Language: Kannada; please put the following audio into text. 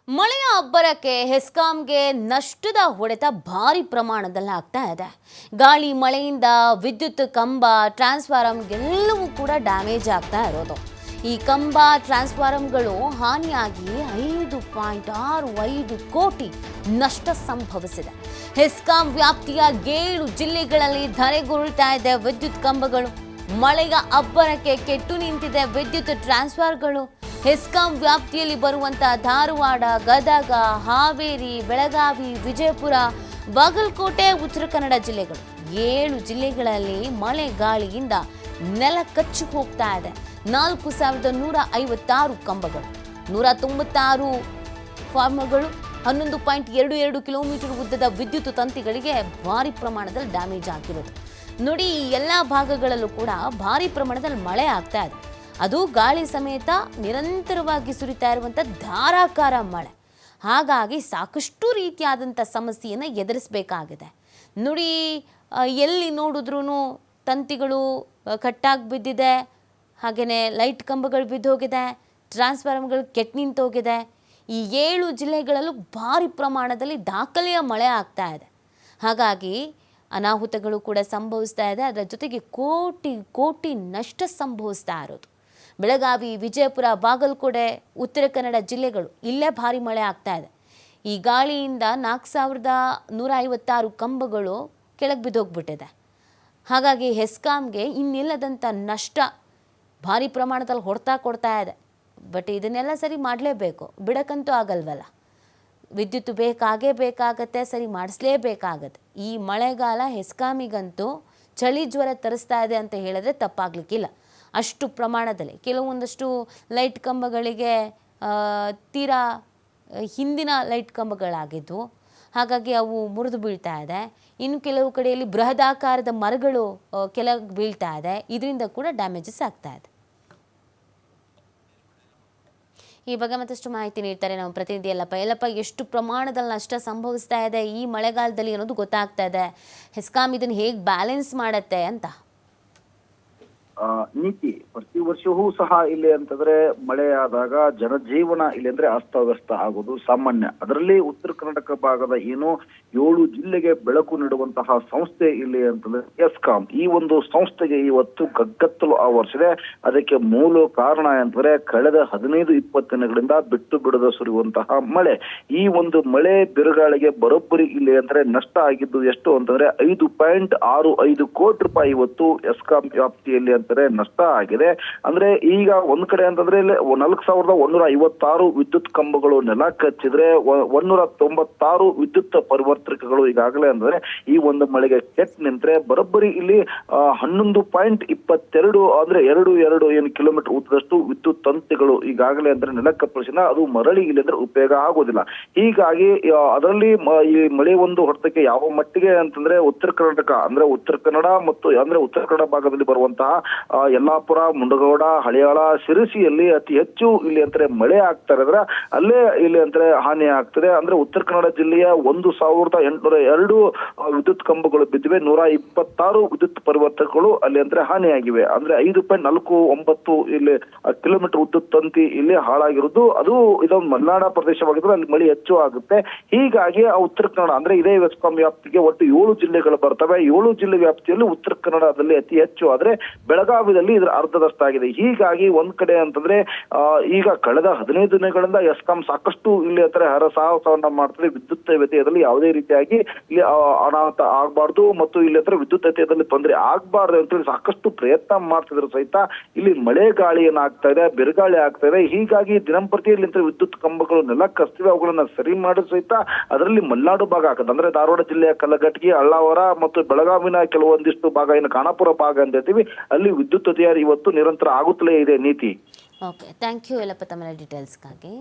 ಮಳೆಯ ಅಬ್ಬರಕ್ಕೆ ಹೆಸ್ಕಾಂಗೆ ನಷ್ಟದ ಹೊಡೆತ ಭಾರಿ ಪ್ರಮಾಣದಲ್ಲಿ ಆಗ್ತಾ ಇದೆ. ಗಾಳಿ ಮಳೆಯಿಂದ ವಿದ್ಯುತ್ ಕಂಬ ಟ್ರಾನ್ಸ್ಫಾರ್ಮರ್ಗೆಲ್ಲವೂ ಕೂಡ ಡ್ಯಾಮೇಜ್ ಆಗ್ತಾ ಇರೋದು. ಈ ಕಂಬ ಟ್ರಾನ್ಸ್ಫಾರ್ಮರ್ಗಳು ಹಾನಿಯಾಗಿ 5.65 ಕೋಟಿ ನಷ್ಟ ಸಂಭವಿಸಿದೆ. ಹೆಸ್ಕಾಂ ವ್ಯಾಪ್ತಿಯ 7 ಜಿಲ್ಲೆಗಳಲ್ಲಿ ಧರೆಗುರುಳ್ತಾ ಇದೆ ವಿದ್ಯುತ್ ಕಂಬಗಳು. ಮಳೆಯ ಅಬ್ಬರಕ್ಕೆ ಕೆಟ್ಟು ನಿಂತಿದೆ ವಿದ್ಯುತ್ ಟ್ರಾನ್ಸ್ಫಾರ್ಮರ್ಗಳು. ಹೆಸ್ಕಾಂ ವ್ಯಾಪ್ತಿಯಲ್ಲಿ ಬರುವಂತಹ ಧಾರವಾಡ, ಗದಗ, ಹಾವೇರಿ, ಬೆಳಗಾವಿ, ವಿಜಯಪುರ, ಬಾಗಲಕೋಟೆ, ಉತ್ತರ ಕನ್ನಡ ಜಿಲ್ಲೆಗಳು 7 ಜಿಲ್ಲೆಗಳಲ್ಲಿ ಮಳೆ ಗಾಳಿಯಿಂದ ನೆಲ ಕಚ್ಚಿ ಹೋಗ್ತಾ ಇದೆ. 4156 ಕಂಬಗಳು, 196 ಫಾರ್ಮರ್ಗಳು, 11.22 ಕಿಲೋಮೀಟರ್ ಉದ್ದದ ವಿದ್ಯುತ್ ತಂತಿಗಳಿಗೆ ಭಾರಿ ಪ್ರಮಾಣದಲ್ಲಿ ಡ್ಯಾಮೇಜ್ ಆಗಿರೋದು. ನೋಡಿ, ಈ ಎಲ್ಲ ಭಾಗಗಳಲ್ಲೂ ಕೂಡ ಭಾರಿ ಪ್ರಮಾಣದಲ್ಲಿ ಮಳೆ ಆಗ್ತಾ ಇದೆ. ಅದು ಗಾಳಿ ಸಮೇತ ನಿರಂತರವಾಗಿ ಸುರಿತಾ ಇರುವಂಥ ಧಾರಾಕಾರ ಮಳೆ. ಹಾಗಾಗಿ ಸಾಕಷ್ಟು ರೀತಿಯಾದಂಥ ಸಮಸ್ಯೆಯನ್ನು ಎದುರಿಸಬೇಕಾಗಿದೆ. ನೋಡಿ, ಎಲ್ಲಿ ನೋಡಿದ್ರೂ ತಂತಿಗಳು ಕಟ್ಟಾಗಿ ಬಿದ್ದಿದೆ, ಹಾಗೆಯೇ ಲೈಟ್ ಕಂಬಗಳು ಬಿದ್ದೋಗಿದೆ, ಟ್ರಾನ್ಸ್ಫಾರ್ಮರ್ಗಳು ಕೆಟ್ಟು ನಿಂತೋಗಿದೆ. ಈ 7 ಜಿಲ್ಲೆಗಳಲ್ಲೂ ಭಾರಿ ಪ್ರಮಾಣದಲ್ಲಿ ದಾಖಲೆಯ ಮಳೆ ಆಗ್ತಾ ಇದೆ. ಹಾಗಾಗಿ ಅನಾಹುತಗಳು ಕೂಡ ಸಂಭವಿಸ್ತಾ ಇದೆ. ಅದರ ಜೊತೆಗೆ ಕೋಟಿ ನಷ್ಟ ಸಂಭವಿಸ್ತಾ ಇರೋದು. ಬೆಳಗಾವಿ, ವಿಜಯಪುರ, ಬಾಗಲಕೋಟೆ, ಉತ್ತರ ಕನ್ನಡ ಜಿಲ್ಲೆಗಳು ಇಲ್ಲೇ ಭಾರಿ ಮಳೆ ಆಗ್ತಾ ಇದೆ. ಈ ಗಾಳಿಯಿಂದ 4156 ಕಂಬಗಳು ಕೆಳಗೆ ಬಿದ್ದೋಗ್ಬಿಟ್ಟಿದೆ. ಹಾಗಾಗಿ ಹೆಸ್ಕಾಂಗೆ ಇನ್ನಿಲ್ಲದಂಥ ನಷ್ಟ ಭಾರಿ ಪ್ರಮಾಣದಲ್ಲಿ ಹೊಡ್ತಾ ಕೊಡ್ತಾ ಇದೆ. ಬಟ್ ಇದನ್ನೆಲ್ಲ ಸರಿ ಮಾಡಲೇಬೇಕು, ಬಿಡಕ್ಕಂತೂ ಆಗಲ್ವಲ್ಲ. ವಿದ್ಯುತ್ ಬೇಕಾಗತ್ತೆ, ಸರಿ ಮಾಡಿಸ್ಲೇಬೇಕಾಗತ್ತೆ. ಈ ಮಳೆಗಾಲ ಹೆಸ್ಕಾಮಿಗಂತೂ ಚಳಿ ಜ್ವರ ತರಿಸ್ತಾ ಇದೆ ಅಂತ ಹೇಳಿದ್ರೆ ತಪ್ಪಾಗಲಿಕ್ಕಿಲ್ಲ. ಅಷ್ಟು ಪ್ರಮಾಣದಲ್ಲಿ ಕೆಲವೊಂದಷ್ಟು ಲೈಟ್ ಕಂಬಗಳಿಗೆ ತೀರಾ ಹಿಂದಿನ ಲೈಟ್ ಕಂಬಗಳಾಗಿದ್ದು, ಹಾಗಾಗಿ ಅವು ಮುರಿದು ಬೀಳ್ತಾ ಇದೆ. ಇನ್ನು ಕೆಲವು ಕಡೆಯಲ್ಲಿ ಬೃಹದಾಕಾರದ ಮರಗಳು ಕೆಳಗೆ ಬೀಳ್ತಾ ಇದೆ. ಇದರಿಂದ ಕೂಡ ಡ್ಯಾಮೇಜಸ್ ಆಗ್ತಾ ಇದೆ. ಈ ಬಗ್ಗೆ ಮತ್ತಷ್ಟು ಮಾಹಿತಿ ನೀಡ್ತಾರೆ ನಮ್ಮ ಪ್ರತಿನಿಧಿ ಯಲ್ಲಪ್ಪ. ಎಷ್ಟು ಪ್ರಮಾಣದಲ್ಲಿ ನಷ್ಟ ಸಂಭವಿಸ್ತಾ ಇದೆ ಈ ಮಳೆಗಾಲದಲ್ಲಿ ಅನ್ನೋದು ಗೊತ್ತಾಗ್ತಾ ಇದೆ. ಹೆಸ್ಕಾಂ ಇದನ್ನು ಹೇಗೆ ಬ್ಯಾಲೆನ್ಸ್ ಮಾಡತ್ತೆ ಅಂತ ನೀತಿ ಪ್ರತಿ ವರ್ಷವೂ ಸಹ ಇಲ್ಲಿ ಅಂತಂದ್ರೆ ಮಳೆ ಆದಾಗ ಜನಜೀವನ ಇಲ್ಲಿ ಅಂದ್ರೆ ಅಸ್ತವ್ಯಸ್ತ ಆಗೋದು ಸಾಮಾನ್ಯ. ಅದರಲ್ಲಿ ಉತ್ತರ ಕರ್ನಾಟಕ ಭಾಗದ ಏನು 7 ಜಿಲ್ಲೆಗೆ ಬೆಳಕು ನೀಡುವಂತಹ ಸಂಸ್ಥೆ ಇಲ್ಲಿ ಅಂತಂದ್ರೆ ಹೆಸ್ಕಾಂ. ಈ ಒಂದು ಸಂಸ್ಥೆಗೆ ಇವತ್ತು ಕಗ್ಗತ್ತಲು ಆವರಿಸಿದೆ. ಅದಕ್ಕೆ ಮೂಲ ಕಾರಣ ಅಂತಂದ್ರೆ ಕಳೆದ 15-20 ದಿನಗಳಿಂದ ಬಿಟ್ಟು ಬಿಡದ ಸುರಿಯುವಂತಹ ಮಳೆ. ಈ ಒಂದು ಮಳೆ ಬಿರುಗಾಳಿಗೆ ಬರೋಬ್ಬರಿ ಇಲ್ಲಿ ಅಂದ್ರೆ ನಷ್ಟ ಆಗಿದ್ದು ಎಷ್ಟು ಅಂತಂದ್ರೆ 5.65 ಕೋಟಿ ರೂಪಾಯಿ ಇವತ್ತು ಹೆಸ್ಕಾಂ ವ್ಯಾಪ್ತಿಯಲ್ಲಿ ಅಂತಾರೆ ನಷ್ಟ ಆಗಿದೆ. ಅಂದ್ರೆ ಈಗ ಒಂದ್ ಕಡೆ ಅಂತಂದ್ರೆ 4156 ವಿದ್ಯುತ್ ಕಂಬಗಳು ನೆಲ ಕಚ್ಚಿದ್ರೆ 196 ವಿದ್ಯುತ್ ಪರಿವರ್ತಕಗಳು ಈಗಾಗಲೇ ಅಂದ್ರೆ ಈ ಒಂದು ಮಳೆಗೆ ಕೆಟ್ಟ ನಿಂತ್ರೆ ಬರೋಬ್ಬರಿ ಇಲ್ಲಿ 11.22 ಅಂದ್ರೆ 2 ಏನು ಕಿಲೋಮೀಟರ್ ಉದ್ದದಷ್ಟು ವಿದ್ಯುತ್ ತಂತಿಗಳು ಈಗಾಗಲೇ ಅಂದ್ರೆ ನೆಲ ಕಪ್ಪಳಿಸಿನ ಅದು ಮರಳಿ ಇಲ್ಲಿ ಅಂದ್ರೆ ಉಪಯೋಗ ಆಗೋದಿಲ್ಲ. ಹೀಗಾಗಿ ಅದರಲ್ಲಿ ಈ ಮಳೆ ಒಂದು ಹೊಡೆತಕ್ಕೆ ಯಾವ ಮಟ್ಟಿಗೆ ಅಂತಂದ್ರೆ ಉತ್ತರ ಕರ್ನಾಟಕ ಅಂದ್ರೆ ಉತ್ತರ ಕನ್ನಡ ಮತ್ತು ಅಂದ್ರೆ ಉತ್ತರ ಕನ್ನಡ ಭಾಗದಲ್ಲಿ ಬರುವಂತಹ ಯಲ್ಲಾಪುರ, ಮುಂಡಗೋಡ, ಹಳಿಯಾಳ, ಶಿರಸಿಯಲ್ಲಿ ಅತಿ ಹೆಚ್ಚು ಇಲ್ಲಿ ಅಂದ್ರೆ ಮಳೆ ಆಗ್ತಾ ಇರೋದ್ರ ಅಲ್ಲೇ ಇಲ್ಲಿ ಅಂದ್ರೆ ಹಾನಿ ಆಗ್ತದೆ. ಅಂದ್ರೆ ಉತ್ತರ ಕನ್ನಡ ಜಿಲ್ಲೆಯ 1802 ವಿದ್ಯುತ್ ಕಂಬಗಳು ಬಿದ್ದಿವೆ, 126 ವಿದ್ಯುತ್ ಪರಿವರ್ತಕಗಳು ಅಲ್ಲಿ ಅಂದ್ರೆ ಹಾನಿಯಾಗಿವೆ. ಅಂದ್ರೆ 5.49 ಇಲ್ಲಿ ಕಿಲೋಮೀಟರ್ ವಿದ್ಯುತ್ ತಂತಿ ಇಲ್ಲಿ ಹಾಳಾಗಿರೋದು. ಅದು ಇದೊಂದು ಮಲೆನಾಡ ಪ್ರದೇಶವಾಗಿದ್ರೆ ಅಲ್ಲಿ ಮಳೆ ಹೆಚ್ಚು ಆಗುತ್ತೆ. ಹೀಗಾಗಿ ಆ ಉತ್ತರ ಕನ್ನಡ ಅಂದ್ರೆ ಇದೇ ಹೆಸ್ಕಾಂ ವ್ಯಾಪ್ತಿಗೆ ಒಟ್ಟು 7 ಜಿಲ್ಲೆಗಳು ಬರ್ತವೆ. 7 ಜಿಲ್ಲೆ ವ್ಯಾಪ್ತಿಯಲ್ಲಿ ಉತ್ತರ ಕನ್ನಡದಲ್ಲಿ ಅತಿ ಹೆಚ್ಚು ಆದ್ರೆ ಬೆಳಗಾವಿಯಲ್ಲಿ ಇದರ ಅರ್ಧದಷ್ಟಾಗಿದೆ. ಹೀಗಾಗಿ ಒಂದ್ ಕಡೆ ಅಂತಂದ್ರೆ ಈಗ ಕಳೆದ 15 ದಿನಗಳಿಂದ ಹೆಸ್ಕಾಂ ಸಾಕಷ್ಟು ಇಲ್ಲಿ ಹತ್ರ ಹರಸಾಹಸವನ್ನ ಮಾಡ್ತದೆ. ವಿದ್ಯುತ್ ವ್ಯತ್ಯಯದಲ್ಲಿ ಯಾವುದೇ ರೀತಿಯಾಗಿ ಇಲ್ಲಿ ಅನಾಹುತ ಆಗ್ಬಾರ್ದು ಮತ್ತು ಇಲ್ಲಿ ಹತ್ರ ವಿದ್ಯುತ್ ವ್ಯತ್ಯಯದಲ್ಲಿ ತೊಂದರೆ ಆಗ್ಬಾರ್ದು ಅಂತೇಳಿ ಸಾಕಷ್ಟು ಪ್ರಯತ್ನ ಮಾಡ್ತಿದ್ರು ಸಹಿತ ಇಲ್ಲಿ ಮಳೆ ಗಾಳಿ ಏನಾಗ್ತಾ ಇದೆ, ಬಿರುಗಾಳಿ ಆಗ್ತಾ ಇದೆ. ಹೀಗಾಗಿ ದಿನಂಪ್ರತಿ ಇಲ್ಲಿ ವಿದ್ಯುತ್ ಕಂಬಗಳು ನೆಲ ಕಸ್ತಿವೆ, ಅವುಗಳನ್ನ ಸರಿ ಮಾಡೋದು ಸಹಿತ ಅದರಲ್ಲಿ ಮಲೆನಾಡು ಭಾಗ ಆಗ್ತದೆ. ಅಂದ್ರೆ ಧಾರವಾಡ ಜಿಲ್ಲೆಯ ಕಲಘಟಗಿ, ಅಳ್ಳಾವರ ಮತ್ತು ಬೆಳಗಾವಿನ ಕೆಲವೊಂದಿಷ್ಟು ಭಾಗ ಏನು ಖಾನಾಪುರ ಭಾಗ ಅಂತ ಹೇಳ್ತೀವಿ, ಅಲ್ಲಿ ವಿದ್ಯುತ್ ವ್ಯತ್ಯಯ ಇವತ್ತು ನಿರಂತರ ಆಗುತ್ತಲೇ ಇದೆ. ನೀತಿ. ಓಕೆ, ಥ್ಯಾಂಕ್ ಯು ಯಲ್ಲಪ್ಪ ತಮ್ಮ ಡೀಟೇಲ್ಸ್ಗಾಗಿ.